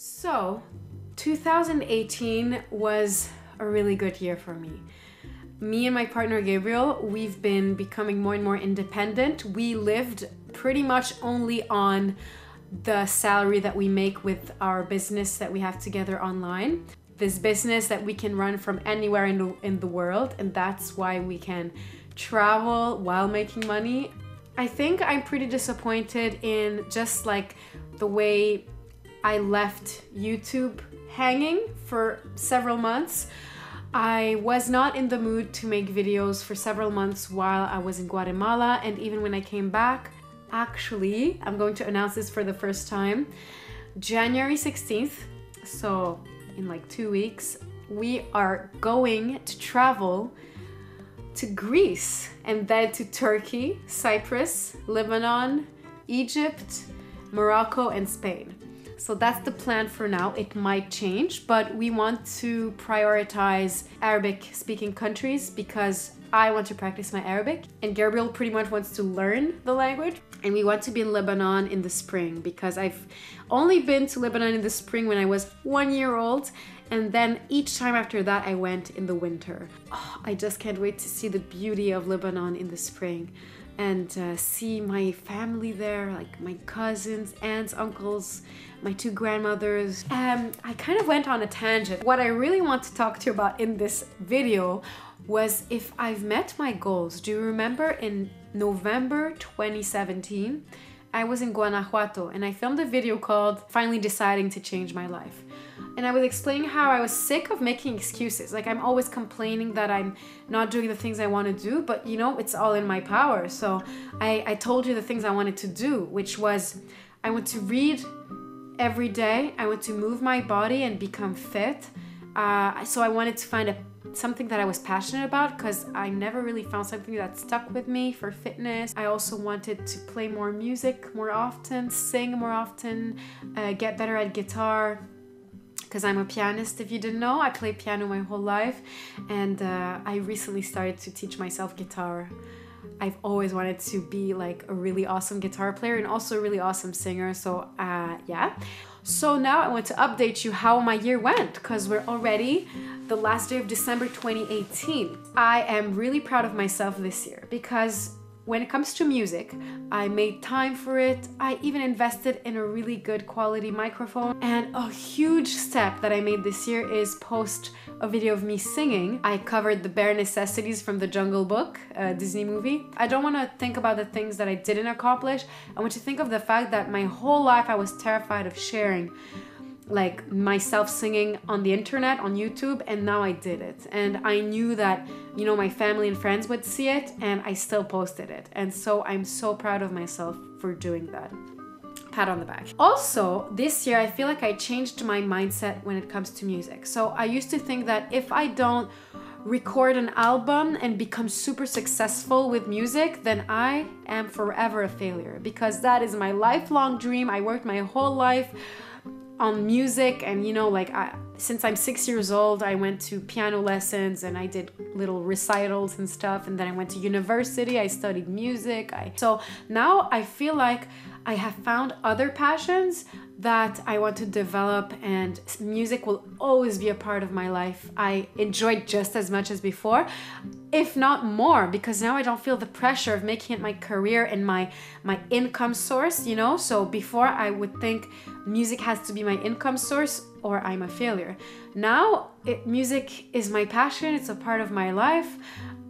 So, 2018 was a really good year for me. Me and my partner Gabriel, we've been becoming more and more independent. We lived pretty much only on the salary that we make with our business that we have together online. This business that we can run from anywhere in the world, and that's why we can travel while making money. I think I'm pretty disappointed in just like the way I left YouTube hanging for several months. I was not in the mood to make videos for several months while I was in Guatemala, and even when I came back. Actually, I'm going to announce this for the first time. January 16th, so in like 2 weeks, we are going to travel to Greece and then to Turkey, Cyprus, Lebanon, Egypt, Morocco, and Spain. So that's the plan for now. It might change, but we want to prioritize Arabic-speaking countries because I want to practice my Arabic and Gabriel pretty much wants to learn the language. And we want to be in Lebanon in the spring because I've only been to Lebanon in the spring when I was 1 year old. And then each time after that, I went in the winter. Oh, I just can't wait to see the beauty of Lebanon in the spring and see my family there, like my cousins, aunts, uncles, my 2 grandmothers. I kind of went on a tangent. What I really want to talk to you about in this video was if I've met my goals. Do you remember in November 2017, I was in Guanajuato and I filmed a video called Finally Deciding to Change My Life. And I was explaining how I was sick of making excuses. Like I'm always complaining that I'm not doing the things I want to do, but you know, it's all in my power. So I told you the things I wanted to do, which was I want to read every day. I want to move my body and become fit. So I wanted to find something that I was passionate about because I never really found something that stuck with me for fitness. I also wanted to play more music more often, sing more often, get better at guitar because I'm a pianist. If you didn't know, I played piano my whole life, and I recently started to teach myself guitar. I've always wanted to be like a really awesome guitar player and also a really awesome singer, so yeah. So now I want to update you how my year went because we're already the last day of December 2018. I am really proud of myself this year because when it comes to music, I made time for it. I even invested in a really good quality microphone. And a huge step that I made this year is post a video of me singing. I covered the bare necessities from the Jungle Book, Disney movie. I don't want to think about the things that I didn't accomplish. I want to think of the fact that my whole life I was terrified of sharing like myself singing on the internet, on YouTube, and now I did it. And I knew that, you know, my family and friends would see it, and I still posted it. And so I'm so proud of myself for doing that. Pat on the back. Also, this year, I feel like I changed my mindset when it comes to music. So I used to think that if I don't record an album and become super successful with music, then I am forever a failure because that is my lifelong dream. I worked my whole life on music, and you know, like since I'm 6 years old, I went to piano lessons and I did little recitals and stuff, and then I went to university, I studied music. So now I feel like I have found other passions that I want to develop, and music will always be a part of my life. I enjoy it just as much as before, if not more, because now I don't feel the pressure of making it my career and my income source, you know? So before I would think music has to be my income source or I'm a failure. Now music is my passion, it's a part of my life.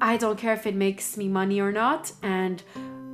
I don't care if it makes me money or not, and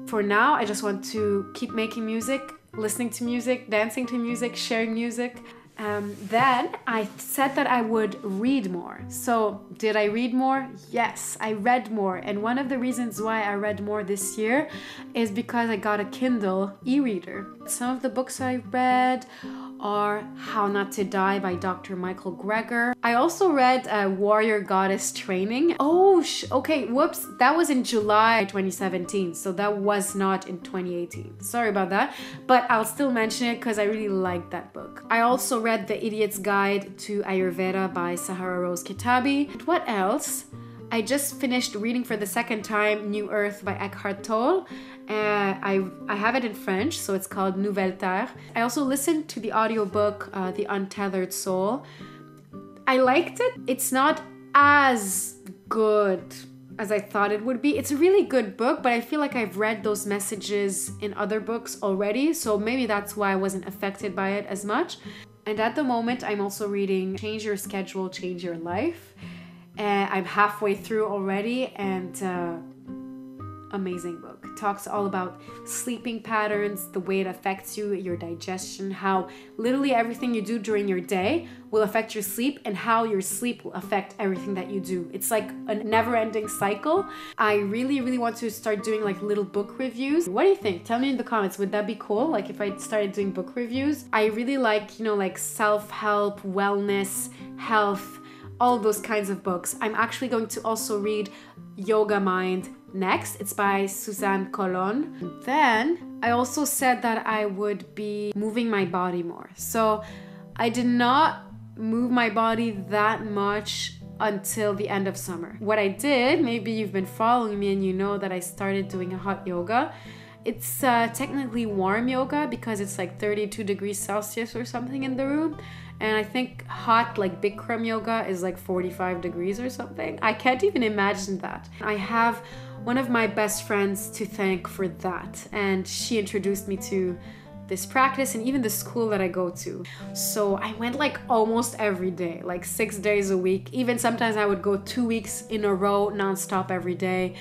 for now I just want to keep making music, listening to music, dancing to music, sharing music. Then I said that I would read more. So did I read more? Yes, I read more. And one of the reasons why I read more this year is because I got a Kindle e-reader. Some of the books I read are How Not to Die by Dr. Michael Greger. I also read Warrior Goddess Training. Oh, okay, whoops. That was in July 2017, so that was not in 2018. Sorry about that, but I'll still mention it because I really liked that book. I also read The Idiot's Guide to Ayurveda by Sahara Ketabi. What else? I just finished reading for the second time New Earth by Eckhart Tolle, I have it in French, so it's called Nouvelle Terre. I also listened to the audiobook, The Untethered Soul. I liked it. It's not as good as I thought it would be. It's a really good book, but I feel like I've read those messages in other books already, so maybe that's why I wasn't affected by it as much. And at the moment, I'm also reading Change Your Schedule, Change Your Life. I'm halfway through already, and amazing book. It talks all about sleeping patterns, the way it affects you, your digestion, how literally everything you do during your day will affect your sleep, and how your sleep will affect everything that you do. It's like a never-ending cycle. I really, really want to start doing like little book reviews. What do you think? Tell me in the comments. Would that be cool? Like if I started doing book reviews? I really like, you know, like self-help, wellness, health, all of those kinds of books. I'm actually going to also read Yoga Mind next. It's by Suzan. Then I also said that I would be moving my body more. So I did not move my body that much until the end of summer. What I did, maybe you've been following me and you know that I started doing a hot yoga. It's technically warm yoga because it's like 32 degrees Celsius or something in the room. And I think hot, like Bikram yoga, is like 45 degrees or something. I can't even imagine that. I have one of my best friends to thank for that. And she introduced me to this practice and even the school that I go to. So I went like almost every day, like 6 days a week. Even sometimes I would go 2 weeks in a row, nonstop every day.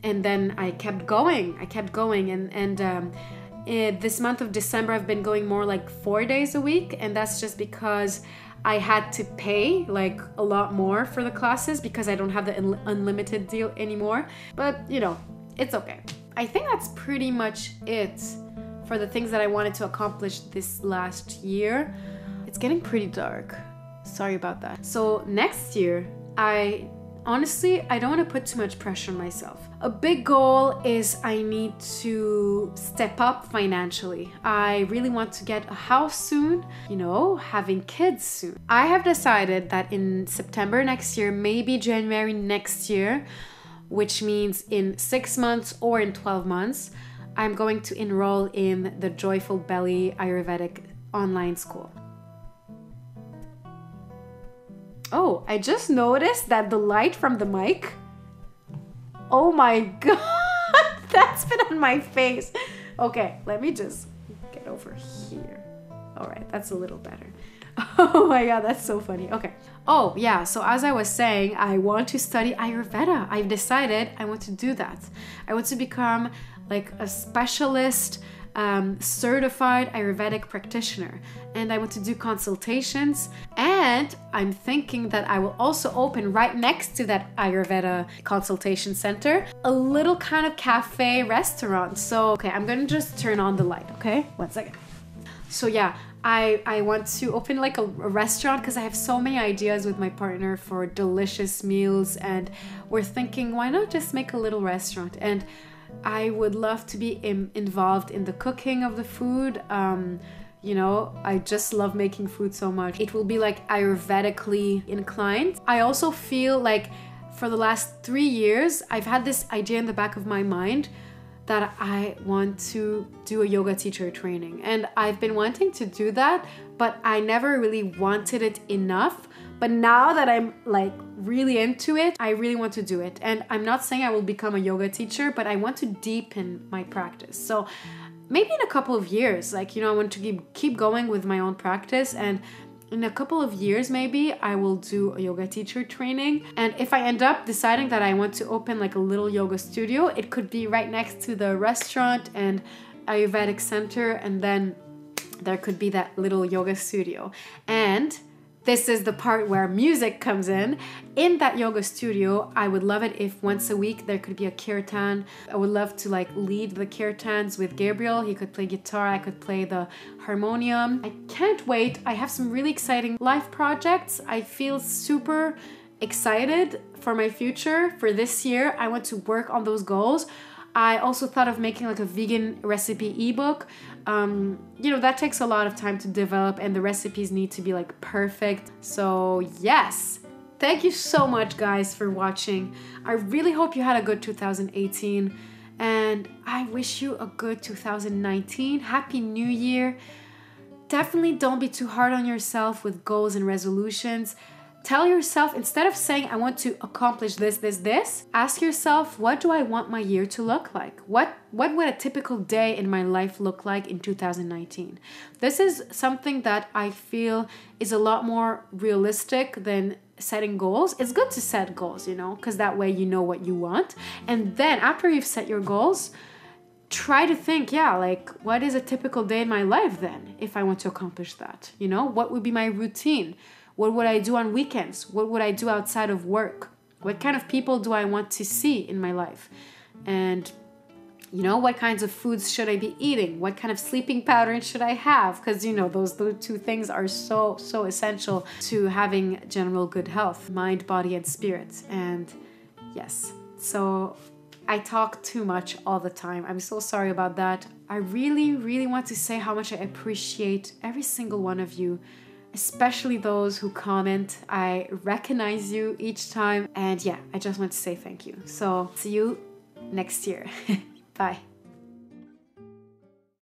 And then I kept going. This month of December, I've been going more like 4 days a week, and that's just because I had to pay like a lot more for the classes because I don't have the unlimited deal anymore. But you know, it's okay. I think that's pretty much it for the things that I wanted to accomplish this last year. It's getting pretty dark. Sorry about that. So next year, honestly, I don't want to put too much pressure on myself. A big goal is I need to step up financially. I really want to get a house soon, you know, having kids soon. I have decided that in September next year, maybe January next year, which means in 6 months or in 12 months, I'm going to enroll in the Joyful Belly Ayurvedic online school. Oh, I just noticed that the light from the mic, oh my god, that's been on my face. Okay, let me just get over here. All right, that's a little better. Oh my god, that's so funny. Okay. Oh yeah, so as I was saying, I want to study Ayurveda. I've decided I want to do that. I want to become like a specialist, certified Ayurvedic practitioner, and I want to do consultations, and I'm thinking that I will also open right next to that Ayurveda consultation center a little kind of cafe restaurant. So okay, I'm gonna just turn on the light, okay? 1 second. So yeah, I want to open like a restaurant because I have so many ideas with my partner for delicious meals, and we're thinking, why not just make a little restaurant? And I would love to be involved in the cooking of the food. You know, I just love making food so much. It will be like Ayurvedically inclined. I also feel like for the last 3 years, I've had this idea in the back of my mind that I want to do a yoga teacher training. And I've been wanting to do that, but I never really wanted it enough. But now that I'm like really into it, I really want to do it. And I'm not saying I will become a yoga teacher, but I want to deepen my practice. So maybe in a couple of years, like, you know, I want to keep going with my own practice, and in a couple of years, maybe I will do a yoga teacher training. And if I end up deciding that I want to open like a little yoga studio, it could be right next to the restaurant and Ayurvedic center, and then there could be that little yoga studio. And this is the part where music comes in. In that yoga studio, I would love it if once a week there could be a kirtan. I would love to like lead the kirtans with Gabriel. He could play guitar, I could play the harmonium. I can't wait. I have some really exciting life projects. I feel super excited for my future. For this year, I want to work on those goals. I also thought of making like a vegan recipe ebook. You know, that takes a lot of time to develop, and the recipes need to be like perfect. So yes, thank you so much guys for watching. I really hope you had a good 2018, And I wish you a good 2019. Happy New Year. Definitely don't be too hard on yourself with goals and resolutions. Tell yourself, instead of saying, I want to accomplish this, ask yourself, what do I want my year to look like? What would a typical day in my life look like in 2019? This is something that I feel is a lot more realistic than setting goals. It's good to set goals, because that way you know what you want. And then after you've set your goals, try to think, what is a typical day in my life then, if I want to accomplish that? What would be my routine? What would I do on weekends? What would I do outside of work? What kind of people do I want to see in my life? And, what kinds of foods should I be eating? What kind of sleeping patterns should I have? Because, those two things are so essential to having general good health, mind, body, and spirit. And yes, so I talk too much all the time. I'm so sorry about that. I really want to say how much I appreciate every single one of you, especially those who comment. I recognize you each time. And yeah, I just want to say thank you. So see you next year. Bye.